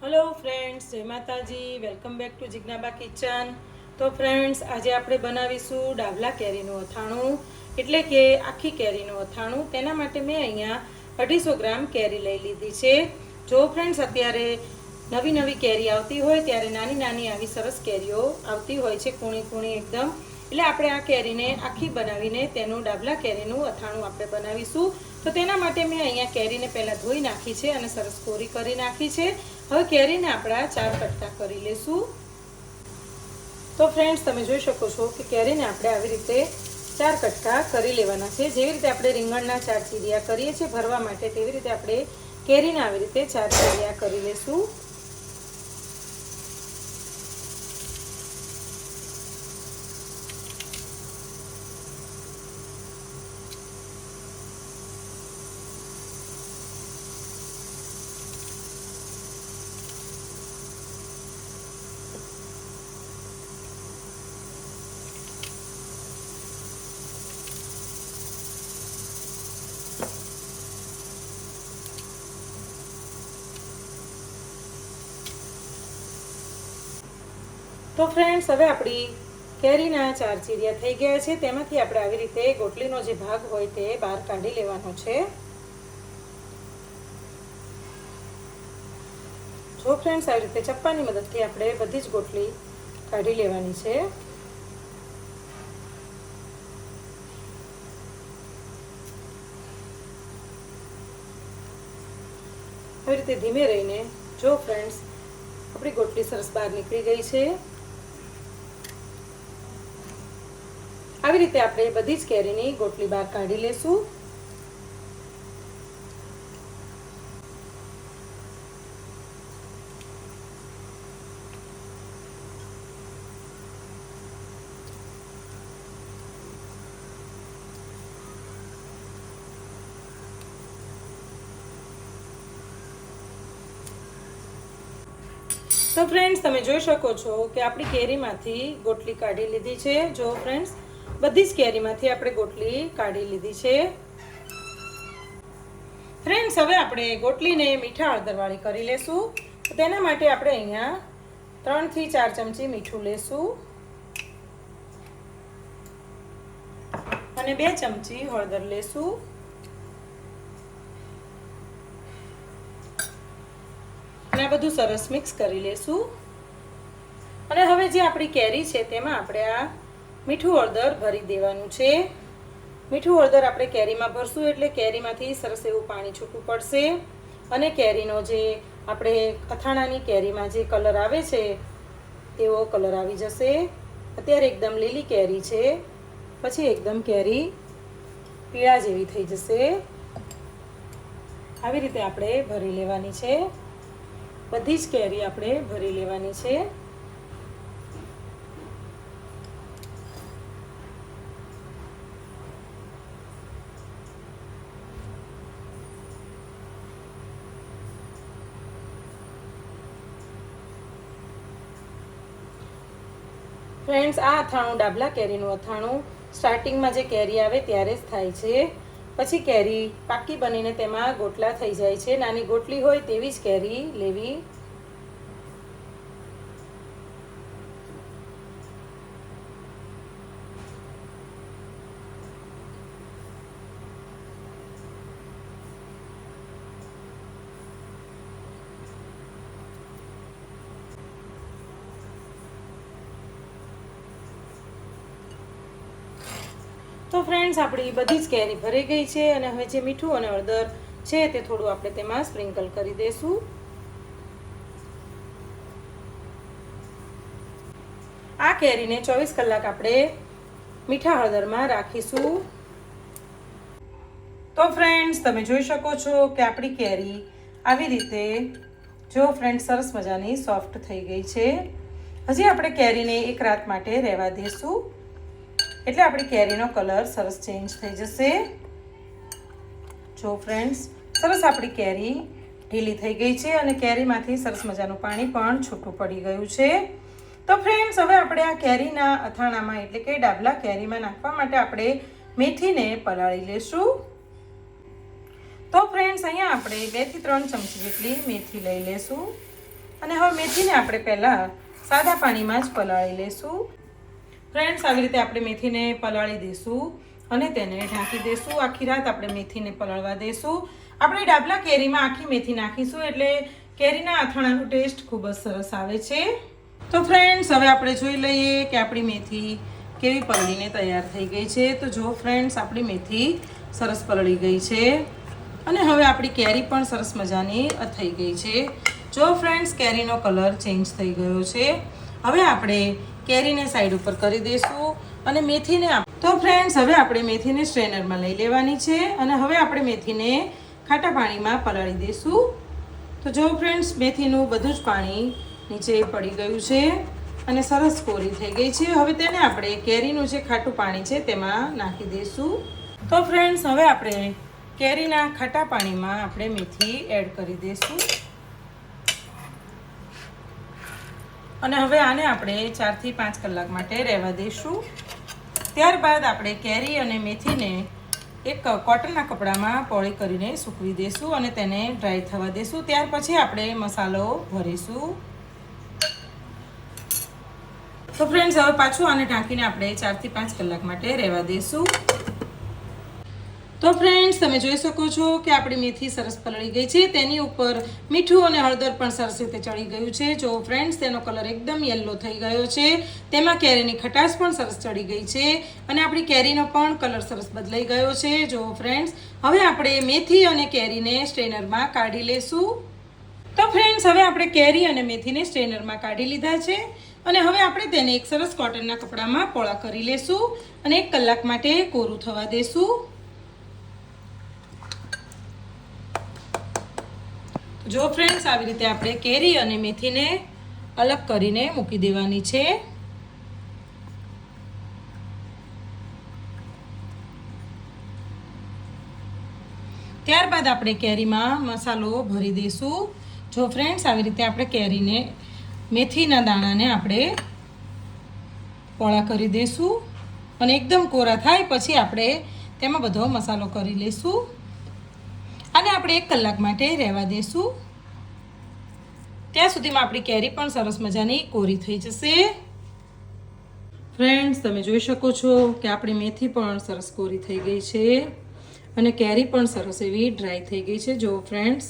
Hello friends, જય માતાજી. Welcome back to Jignaba kitchen. તો ફ્રેન્ડ્સ, આજે આપણે બનાવીશું ડાબલા કેરીનું અથાણું, એટલે કે આખી કેરીનું અથાણું. તેના માટે મેં અહીંયા 250 ગ્રામ કેરી લઈ લીધી છે. જો ફ્રેન્ડ્સ, અત્યારે નવી નવી કેરી આવતી હોય ત્યારે નાની નાની આવી સરસ કેરીઓ આવતી હોય છે, કૂણી કૂણી એકદમ. એટલે આપણે આ કેરીને આખી બનાવીને તેનું ડાબલા કેરીનું અથાણું આપણે બનાવીશું. તો તેના માટે મેં અહીંયા કેરીને પહેલાં ધોઈ નાખી છે અને સરસ કોરી કરી નાખી છે. હવે કેરીને આપણા 4 કટકા કરી લેશું. તો ફ્રેન્ડ્સ, તમે જોઈ શકો છો કે કેરીને આપણે આવી રીતે 4 કટકા કરી લેવાના છે. જેવી રીતે આપણે રીંગણના 4 ચીરિયા કરીએ છીએ ભરવા માટે, તેવી રીતે આપણે કેરીને આવી રીતે 4 ચીરિયા કરી લેશું. તો ફ્રેન્ડ્સ, હવે આપણી કેરીના 4 ચીરિયા થઈ ગયા છે. તેમાંથી આપણે આવી રીતે ગોટલીનો જે ભાગ હોય તે બહાર કાઢી લેવાનો છે. જો ફ્રેન્ડ્સ, આવી રીતે ચપ્પાની મદદથી આપણે બધી જ ગોટલી કાઢી લેવાની છે. આવી રીતે ધીમે રહીને જો ફ્રેન્ડ્સ, આપણી ગોટલી સરસ બહાર નીકળી ગઈ છે. આવી રીતે આપણે બધી જ કેરીની ગોટલી બહાર કાઢી લેશું. તો ફ્રેન્ડ્સ, તમે જોઈ શકો છો કે આપણી કેરીમાંથી ગોટલી કાઢી લીધી છે. જો ફ્રેન્ડ્સ, બધી જ કેરીમાંથી આપણે ગોટલી કાઢી લીધી છે. ફ્રેન્ડ્સ, હવે આપણે ગોટલીને મીઠા હળદરવાળી કરી લેશું. તેના માટે આપણે અહીંયા 3 થી 4 ચમચી મીઠું લેશું અને 2 ચમચી હળદર લેશું. અને આ બધું સરસ મિક્સ કરી લેશું. અને હવે જે આપણી કેરી છે તેમાં આપણે આ મીઠું હળદર ભરી દેવાનું છે. મીઠું હળદર આપણે કેરીમાં ભરશું એટલે કેરીમાંથી સરસ એવું પાણી છૂટું પડશે અને કેરીનો જે આપણે અથાણાની કેરીમાં જે કલર આવે છે તેવો કલર આવી જશે. અત્યારે એકદમ લીલી કેરી છે, પછી એકદમ કેરી પીળા જેવી થઈ જશે. આવી રીતે આપણે ભરી લેવાની છે. બધી જ કેરી આપણે ભરી લેવાની છે. ફ્રેન્ડ્સ, આ અથાણું ડાબલા કેરીનું અથાણું સ્ટાર્ટિંગમાં જે કેરી આવે ત્યારે જ થાય છે. પછી કેરી પાકી બનીને તેમાં ગોટલા થઈ જાય છે. નાની ગોટલી હોય તેવી જ કેરી લેવી. તો ફ્રેન્ડ્સ, આપણી બધી જ કેરી ભરી ગઈ છે અને હવે જે મીઠું અને હળદર છે તે થોડું આપણે તેમાં સ્પ્રિંકલ કરી દઈશું. આ કેરીને 24 કલાક આપણે મીઠા હળદરમાં રાખીશું. તો ફ્રેન્ડ્સ, તમે જોઈ શકો છો કે આપણી કેરી આવી રીતે જો ફ્રેન્ડ્સ સરસ મજાની સોફ્ટ થઈ ગઈ છે. હજી આપણે કેરીને 1 રાત માટે રહેવા દઈશું એટલે આપણી કેરીનો કલર સરસ ચેન્જ થઈ જશે. જો ફ્રેન્ડ્સ, સરસ આપણી કેરી ઢીલી થઈ ગઈ છે અને કેરીમાંથી સરસ મજાનું પાણી પણ છૂટું પડી ગયું છે. તો ફ્રેન્ડ્સ, હવે આપણે આ કેરીના અથાણામાં એટલે કે ડાબલા કેરીમાં નાખવા માટે આપણે મેથીને પલાળી લેશું. તો ફ્રેન્ડ્સ, અહીંયા આપણે 2 થી 3 ચમચી જેટલી મેથી લઈ લેશું. અને હવે મેથીને આપણે પહેલાં સાદા પાણીમાં જ પલાળી લેશું. ફ્રેન્ડ્સ, આવી રીતે આપણે મેથીને પલાળી દઈશું અને તેને ઢાંકી દઈશું. આખી રાત આપણે મેથીને પલાળવા દઈશું. આપણે ડાબલા કેરીમાં આખી મેથી નાખીશું એટલે કેરીના અથાણાનો ટેસ્ટ ખૂબ જ સરસ આવે છે. તો ફ્રેન્ડ્સ, હવે આપણે જોઈ લઈએ કે આપણી મેથી કેવી પલળીને તૈયાર થઈ ગઈ છે. તો જો ફ્રેન્ડ્સ, આપણી મેથી સરસ પલળી ગઈ છે અને હવે આપણી કેરી પણ સરસ મજાની થઈ ગઈ છે. જો ફ્રેન્ડ્સ, કેરીનો કલર ચેન્જ થઈ ગયો છે. હવે આપણે કેરીને સાઈડ ઉપર કરી દઈશું અને મેથીને તો ફ્રેન્ડ્સ, હવે આપણે મેથીને સ્ટ્રેનરમાં લઈ લેવાની છે અને હવે આપણે મેથીને ખાટા પાણીમાં પલાળી દઈશું. તો જો ફ્રેન્ડ્સ, મેથીનું બધું જ પાણી નીચે પડી ગયું છે અને સરસ કોરી થઈ ગઈ છે. હવે તેને આપણે કેરીનું જે ખાટું પાણી છે તેમાં નાખી દઈશું. તો ફ્રેન્ડ્સ, હવે આપણે કેરીના ખાટા પાણીમાં આપણે મેથી એડ કરી દઈશું અને હવે આને આપણે 4 થી 5 કલાક માટે રહેવા દઈશું. ત્યારબાદ આપણે કેરી અને મેથીને એક કોટનના કપડામાં પોળી કરીને સૂકવી દઈશું અને તેને ડ્રાય થવા દઈશું. ત્યાર પછી આપણે મસાલો ભરીશું. તો ફ્રેન્ડ્સ, હવે પાછું આને ઢાંકીને આપણે 4 થી 5 કલાક માટે રહેવા દઈશું. તો ફ્રેન્ડ્સ, તમે જોઈ શકો છો કે આપણી મેથી સરસ પલળી ગઈ છે. તેની ઉપર મીઠું અને હળદર પણ સરસ રીતે ચડી ગયું છે. જો ફ્રેન્ડ્સ, તેનો કલર એકદમ યલો થઈ ગયો છે. તેમાં કેરીની ખટાશ પણ સરસ ચડી ગઈ છે અને આપણી કેરીનો પણ કલર સરસ બદલાઈ ગયો છે. જો ફ્રેન્ડ્સ, હવે આપણે મેથી અને કેરીને સ્ટ્રેનરમાં કાઢી લેશું. તો ફ્રેન્ડ્સ, હવે આપણે કેરી અને મેથીને સ્ટ્રેનરમાં કાઢી લીધા છે અને હવે આપણે તેને એક સરસ કોટનના કપડામાં પોળા કરી લેશું અને 1 કલાક માટે કોરું થવા દેશું. જો ફ્રેન્ડ્સ, આવી રીતે આપણે કેરી અને મેથીને અલગ કરીને મૂકી દેવાની છે. ત્યારબાદ આપણે કેરીમાં મસાલો ભરી દઈશું. જો ફ્રેન્ડ્સ, આવી રીતે આપણે કેરીને મેથીના દાણાને આપણે પોળા કરી દઈશું અને એકદમ કોરા થાય પછી આપણે તેમાં બધો મસાલો કરી લઈશું. આને આપણે 1 કલાક માટે રહેવા દઈશું. ત્યાં સુધીમાં આપણી કેરી પણ સરસ મજાની કોરી થઈ જશે. ફ્રેન્ડ્સ, તમે જોઈ શકો છો કે આપણી મેથી પણ સરસ કોરી થઈ ગઈ છે અને કેરી પણ સરસ એવી ડ્રાય થઈ ગઈ છે. જો ફ્રેન્ડ્સ,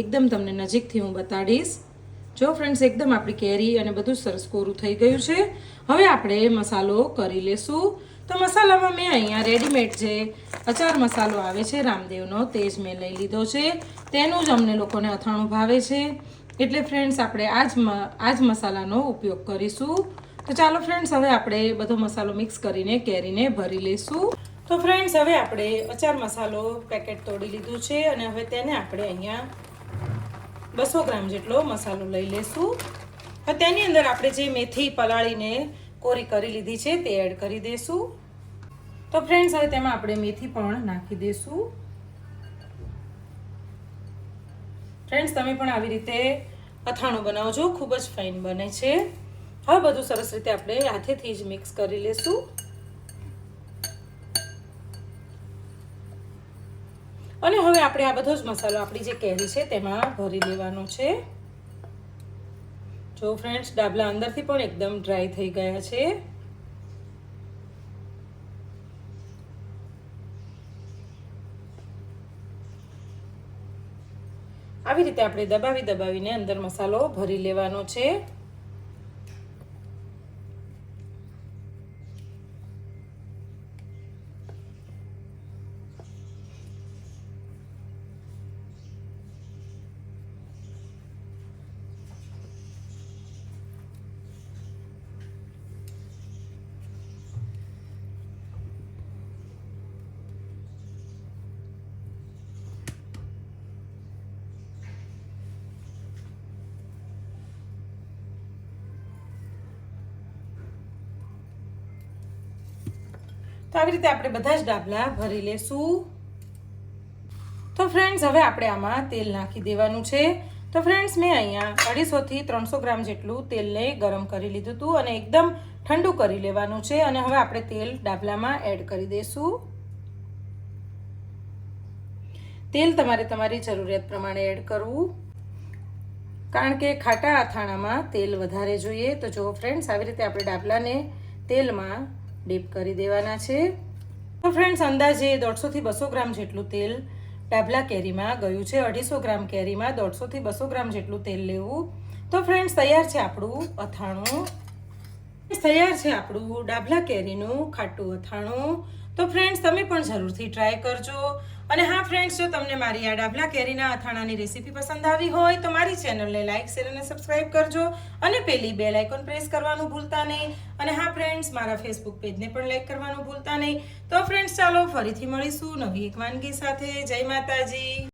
એકદમ તમને નજીકથી હું બતાડીશ. જો ફ્રેન્ડ્સ, એકદમ આપણી કેરી અને બધું સરસ કોરું થઈ ગયું છે. હવે આપણે મસાલો કરી લેશું. તો મસાલામાં મેં અહીંયા રેડીમેડ જે અચાર મસાલો આવે છે રામદેવનો, તે જ મેં લઈ લીધો છે. તેનું જ અમને લોકોને અથાણું ભાવે છે એટલે ફ્રેન્ડ્સ, આપણે આ જ મસાલાનો ઉપયોગ કરીશું. તો ચાલો ફ્રેન્ડ્સ, હવે આપણે બધો મસાલો મિક્સ કરીને કેરીને ભરી લઈશું. તો ફ્રેન્ડ્સ, હવે આપણે અચાર મસાલો પેકેટ તોડી લીધું છે અને હવે તેને આપણે અહીંયા 200 ગ્રામ જેટલો મસાલો લઈ લેશું. હવે તેની અંદર આપણે જે મેથી પલાળીને કોરી કરી લીધી છે તે એડ કરી દઈશું. તો ફ્રેન્ડ્સ, હવે તેમાં આપણે મેથી પણ નાખી દઈશું. ફ્રેન્ડ્સ, તમે પણ આવી રીતે અથાણું બનાવજો, ખૂબ જ ફાઇન બને છે. હવે બધું સરસ રીતે આપણે હાથેથી જ મિક્સ કરી લેશું અને હવે આપણે આ બધો જ મસાલો આપણી જે કેરી છે તેમાં ભરી લેવાનો છે. જો ફ્રેન્ડ્સ, ડાબલા અંદરથી પણ એકદમ ડ્રાય થઈ ગયા છે. આવી રીતે આપણે દબાવીને અંદર મસાલો ભરી લેવાનો છે. તો આવી રીતે આપણે બધા જ ડાબલા ભરી લેશું. તો ફ્રેન્ડ્સ, હવે આપણે આમાં તેલ નાખી દેવાનું છે. તો ફ્રેન્ડ્સ, મેં અહીંયા 250 થી 300 ગ્રામ જેટલું તેલને ગરમ કરી લીધું હતું અને એકદમ ઠંડુ કરી લેવાનું છે અને હવે આપણે તેલ ડાબલામાં એડ કરી દઈશું. તેલ તમારે તમારી જરૂરિયાત પ્રમાણે એડ કરવું. કારણ કે ખાટા અથાણામાં તેલ વધારે જોઈએ. તો જો ફ્રેન્ડ્સ, આવી રીતે આપણે ડાબલાને તેલમાં ડીપ કરી દેવાના છે. તો ફ્રેન્ડ્સ, અંદાજે 150 થી 200 ગ્રામ જેટલું તેલ ડાબલા કેરીમાં ગયું છે. 250 ગ્રામ કેરીમાં 150 થી 200 ગ્રામ જેટલું તેલ લેવું. તો ફ્રેન્ડ્સ, તૈયાર છે આપણું અથાણું. તૈયાર છે આપણું ડાબલા કેરીનું ખાટું અથાણું. તો ફ્રેન્ડ્સ, તમે પણ જરૂરથી ટ્રાય કરજો. અને હા ફ્રેન્ડ્સ, જો તમને મારી આ ડાબલા કેરીના અથાણાની રેસીપી પસંદ આવી હોય તો મારી ચેનલને લાઇક, શેર અને સબસ્ક્રાઇબ કરજો. અને પેલી બેલ આઇકોન પ્રેસ કરવાનું ભૂલતા નહીં. અને હા ફ્રેન્ડ્સ, મારા ફેસબુક પેજને પણ લાઇક કરવાનું ભૂલતા નહીં. તો ફ્રેન્ડ્સ, ચાલો ફરીથી મળીશું નવી એક વાનગી સાથે. જય માતાજી.